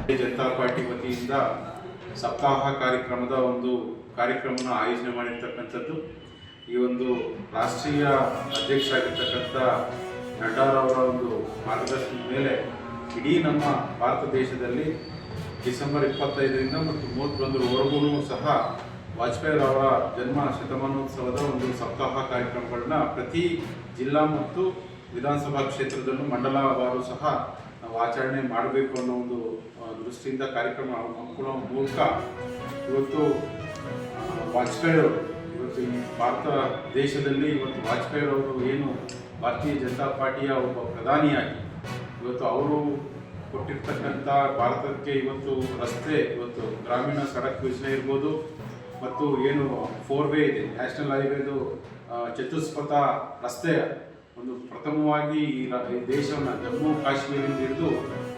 Janata party ವತಿಯಿಂದ ಸಪ್ತಾಹ ಕಾರ್ಯಕ್ರಮದ ಒಂದು ಕಾರ್ಯಕ್ರಮನ ಆಯೋಜನೆ ಮಾಡಿರ್ತಕ್ಕಂಥದ್ದು. ಈ ಒಂದು ರಾಷ್ಟ್ರೀಯ ಅಧ್ಯಕ್ಷರಾಗಿರ್ತಕ್ಕಂಥ ನಡ್ಡಾರವರ ಒಂದು ಮಾರ್ಗದರ್ಶನದ ಮೇಲೆ ಇಡೀ ನಮ್ಮ ಭಾರತ ದೇಶದಲ್ಲಿ ಡಿಸೆಂಬರ್ 25ರಿಂದ ಮತ್ತು 31ರವರೆಗೂ ಸಹ ವಾಜಪೇಯಿರವರ ಜನ್ಮ ಶತಮಾನೋತ್ಸವದ ಒಂದು ಸಪ್ತಾಹ ಕಾರ್ಯಕ್ರಮಗಳನ್ನ ಪ್ರತಿ ಜಿಲ್ಲಾ ಮತ್ತು ವಿಧಾನಸಭಾ ಕ್ಷೇತ್ರದಲ್ಲೂ ಮಂಡಲವಾರು ಸಹ ನಾವು ಆಚರಣೆ ಮಾಡಬೇಕು ಅನ್ನೋ ಒಂದು ದೃಷ್ಟಿಯಿಂದ ಕಾರ್ಯಕ್ರಮ ಹಮ್ಮಿಕೊಳ್ಳುವ ಮೂಲಕ ಇವತ್ತು ವಾಜಪೇಯಿರವರು ಇವತ್ತು ಈ ಭಾರತ ದೇಶದಲ್ಲಿ ಇವತ್ತು ವಾಜಪೇಯಿರವರು ಏನು ಭಾರತೀಯ ಜನತಾ ಪಾರ್ಟಿಯ ಒಬ್ಬ ಪ್ರಧಾನಿಯಾಗಿ ಇವತ್ತು ಅವರು ಕೊಟ್ಟಿರ್ತಕ್ಕಂಥ ಭಾರತಕ್ಕೆ ಇವತ್ತು ರಸ್ತೆ, ಇವತ್ತು ಗ್ರಾಮೀಣ ಸಡಕ್ ಯೋಜನೆ ಇರ್ಬೋದು, ಮತ್ತು ಏನು 4 ವೇ ಇದೆ ನ್ಯಾಷನಲ್ ಹೈವೇದು ಚತುಷ್ಪಥ ರಸ್ತೆ ಒಂದು ಪ್ರಥಮವಾಗಿ ಈ ದೇಶವನ್ನು ಜಮ್ಮು ಕಾಶ್ಮೀರದಿಂದ ಹಿಡಿದು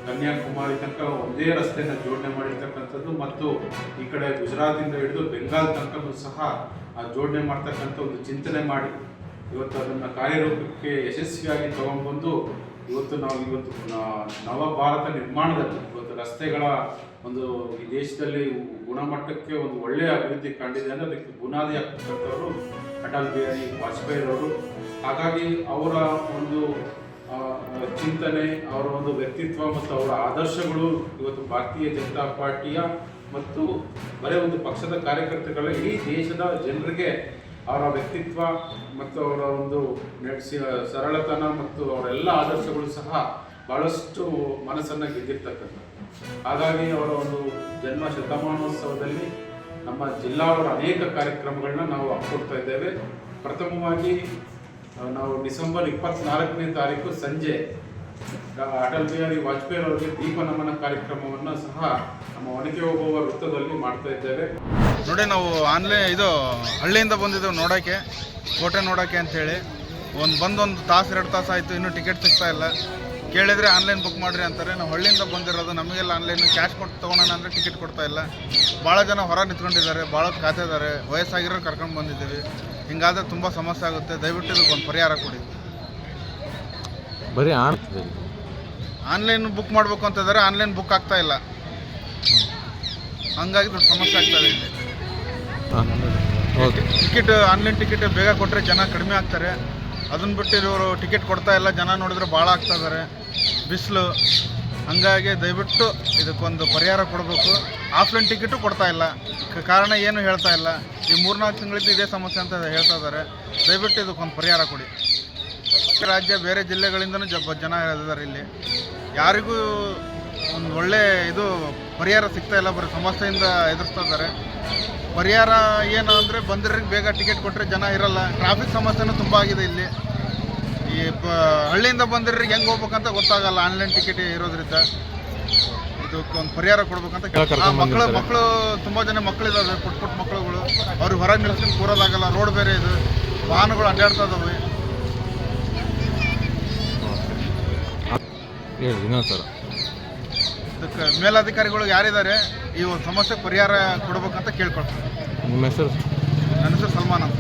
ಕನ್ಯಾಕುಮಾರಿ ತನಕ ಒಂದೇ ರಸ್ತೆಯನ್ನು ಜೋಡಣೆ ಮಾಡಿರ್ತಕ್ಕಂಥದ್ದು, ಮತ್ತು ಈ ಕಡೆ ಗುಜರಾತಿಂದ ಹಿಡಿದು ಬೆಂಗಾಲ್ ತನಕ ಸಹ ಜೋಡಣೆ ಮಾಡ್ತಕ್ಕಂಥ ಒಂದು ಚಿಂತನೆ ಮಾಡಿ ಇವತ್ತು ಅದನ್ನು ಕಾರ್ಯರೂಪಕ್ಕೆ ಯಶಸ್ವಿಯಾಗಿ ತಗೊಂಡ್ಬಂದು ಇವತ್ತು ನವ ಭಾರತ ನಿರ್ಮಾಣದಲ್ಲಿ ಇವತ್ತು ರಸ್ತೆಗಳ ಒಂದು ಈ ದೇಶದಲ್ಲಿ ಗುಣಮಟ್ಟಕ್ಕೆ ಒಂದು ಒಳ್ಳೆಯ ಅಭಿವೃದ್ಧಿ ಕಂಡಿದೆ ಅಂದರೆ ಅದಕ್ಕೆ ಬುನಾದಿ ಆಗ್ತಕ್ಕಂಥವರು ಅಟಲ್ ಬಿಹಾರಿ ವಾಜಪೇಯಿರವರು. ಹಾಗಾಗಿ ಅವರ ಒಂದು ಚಿಂತನೆ, ಅವರ ಒಂದು ವ್ಯಕ್ತಿತ್ವ ಮತ್ತು ಅವರ ಆದರ್ಶಗಳು ಇವತ್ತು ಭಾರತೀಯ ಜನತಾ ಪಾರ್ಟಿಯ ಮತ್ತು ಬರೀ ಒಂದು ಪಕ್ಷದ ಕಾರ್ಯಕರ್ತರುಗಳ ಇಡೀ ದೇಶದ ಜನರಿಗೆ ಅವರ ವ್ಯಕ್ತಿತ್ವ ಮತ್ತು ಅವರ ಒಂದು ಸರಳತನ ಮತ್ತು ಅವರೆಲ್ಲ ಆದರ್ಶಗಳು ಸಹ ಬಹಳಷ್ಟು ಮನಸ್ಸನ್ನು ಗೆದ್ದಿರ್ತಕ್ಕಂಥ. ಹಾಗಾಗಿ ಅವರ ಒಂದು ಜನ್ಮ ಶತಮಾನೋತ್ಸವದಲ್ಲಿ ನಮ್ಮ ಜಿಲ್ಲಾವರ ಅನೇಕ ಕಾರ್ಯಕ್ರಮಗಳನ್ನ ನಾವು ಹಮ್ಮಿಕೊಳ್ತಾ ಇದ್ದೇವೆ. ಪ್ರಥಮವಾಗಿ ನಾವು ಡಿಸೆಂಬರ್ 24ನೇ ತಾರೀಕು ಸಂಜೆ ಅಟಲ್ ಬಿಹಾರಿ ವಾಜಪೇಯಿರವರಿಗೆ ದೀಪ ನಮನ ಕಾರ್ಯಕ್ರಮವನ್ನು ಸಹ ನಮ್ಮ ಒನಕೆ ಓಬವ್ವ ವೃತ್ತದಲ್ಲಿ ಮಾಡ್ತಾ ಇದ್ದೇವೆ. ನೋಡಿ, ನಾವು ಹಳ್ಳಿಯಿಂದ ಬಂದಿದ್ದೇವೆ ನೋಡೋಕ್ಕೆ, ಕೋಟೆ ನೋಡೋಕ್ಕೆ ಅಂಥೇಳಿ. ಒಂದು ತಾಸು 2 ತಾಸು ಆಯಿತು, ಇನ್ನೂ ಟಿಕೆಟ್ ಸಿಗ್ತಾ ಇಲ್ಲ. ಕೇಳಿದರೆ ಆನ್ಲೈನ್ ಬುಕ್ ಮಾಡಿರಿ ಅಂತಾರೆ. ನಾವು ಹಳ್ಳಿಯಿಂದ ಬಂದಿರೋದು, ನಮಗೆಲ್ಲ ಆನ್ಲೈನ್ ಕ್ಯಾಶ್ ಕೊಟ್ಟು ತೊಗೊಳೋಣ ಅಂದರೆ ಟಿಕೆಟ್ ಕೊಡ್ತಾ ಇಲ್ಲ. ಭಾಳ ಜನ ಹೊರ ನಿಂತ್ಕೊಂಡಿದ್ದಾರೆ, ಭಾಳ ಕಾಯ್ತಿದ್ದಾರೆ. ವಯಸ್ಸಾಗಿರೋ ಕರ್ಕೊಂಡು ಬಂದಿದ್ದೀವಿ. ಹಿಂಗಾದರೆ ತುಂಬ ಸಮಸ್ಯೆ ಆಗುತ್ತೆ. ದಯವಿಟ್ಟು ಇದಕ್ಕೆ ಒಂದು ಪರಿಹಾರ ಕೊಡಿ. ಬರೀ ಆನ್ಲೈನ್ ಬುಕ್ ಮಾಡಬೇಕು ಅಂತಿದ್ದಾರೆ, ಆನ್ಲೈನ್ ಬುಕ್ ಆಗ್ತಾ ಇಲ್ಲ. ಹಂಗಾಗಿ ದೊಡ್ಡ ಸಮಸ್ಯೆ ಆಗ್ತಾಯಿದೆ ಇಲ್ಲಿ. ಟಿಕೆಟ್ ಆನ್ಲೈನ್ ಟಿಕೆಟ್ ಬೇಗ ಕೊಟ್ಟರೆ ಜನ ಕಡಿಮೆ ಆಗ್ತಾರೆ. ಅದನ್ನು ಬಿಟ್ಟು ಇವರು ಟಿಕೆಟ್ ಕೊಡ್ತಾ ಇಲ್ಲ. ಜನ ನೋಡಿದ್ರೆ ಭಾಳ ಆಗ್ತಾ ಇದ್ದಾರೆ, ಬಿಸಿಲು. ಹಂಗಾಗಿ ದಯವಿಟ್ಟು ಇದಕ್ಕೊಂದು ಪರಿಹಾರ ಕೊಡಬೇಕು. ಆಫ್ಲೈನ್ ಟಿಕೆಟು ಕೊಡ್ತಾ ಇಲ್ಲ, ಕಾರಣ ಏನು ಹೇಳ್ತಾ ಇಲ್ಲ. ಈ 3-4 ತಿಂಗಳಿಂದ ಇದೇ ಸಮಸ್ಯೆ ಅಂತ ಹೇಳ್ತಾ ಇದ್ದಾರೆ. ದಯವಿಟ್ಟು ಇದಕ್ಕೊಂದು ಪರಿಹಾರ ಕೊಡಿ. ರಾಜ್ಯ ಬೇರೆ ಜಿಲ್ಲೆಗಳಿಂದನೂ ಜನ ಇದ್ದಾರೆ ಇಲ್ಲಿ. ಯಾರಿಗೂ ಒಂದು ಒಳ್ಳೆ ಪರಿಹಾರ ಸಿಗ್ತಾ ಇಲ್ಲ, ಬರೀ ಸಮಸ್ಯೆಯಿಂದ ಎದುರಿಸ್ತಾ ಇದ್ದಾರೆ. ಪರಿಹಾರ ಏನು ಅಂದರೆ ಬಂದಿರೋರಿಗೆ ಬೇಗ ಟಿಕೆಟ್ ಕೊಟ್ಟರೆ ಜನ ಇರಲ್ಲ. ಟ್ರಾಫಿಕ್ ಸಮಸ್ಯೆನೂ ತುಂಬ ಆಗಿದೆ ಇಲ್ಲಿ. ಈ ಹಳ್ಳಿಯಿಂದ ಬಂದಿರೋರಿಗೆ ಹೆಂಗೆ ಹೋಗ್ಬೇಕಂತ ಗೊತ್ತಾಗಲ್ಲ ಆನ್ಲೈನ್ ಟಿಕೆಟ್ ಇರೋದ್ರಿಂದ. ಇದಕ್ಕೊಂದು ಪರಿಹಾರ ಕೊಡ್ಬೇಕಂತ ಮಕ್ಕಳು ತುಂಬ ಜನ ಮಕ್ಕಳಿದ್ದಾವೆ, ಪುಟ್ಟ ಮಕ್ಕಳುಗಳು. ಅವ್ರಿಗೆ ಹೊರಗೆ ನಿಲ್ಸ್ಕೊಂಡು ಕೂರೋದಾಗಲ್ಲ. ರೋಡ್ ಬೇರೆ ಇದು, ವಾಹನಗಳು ಅಡ್ಡಾಡ್ತಾ ಇದ್ದಾವೆ. ಸರ್, ಇದಕ್ಕೆ ಮೇಲಧಿಕಾರಿಗಳು ಯಾರಿದ್ದಾರೆ ಈ ಒಂದು ಸಮಸ್ಯೆ ಪರಿಹಾರ ಕೊಡ್ಬೇಕಂತ ಕೇಳ್ಕೊಳ್ತಾರೆ. ನಿಮ್ಮ ಹೆಸರು? ನನ್ನ ಹೆಸರು ಸಲ್ಮಾನ್ ಅಂತ.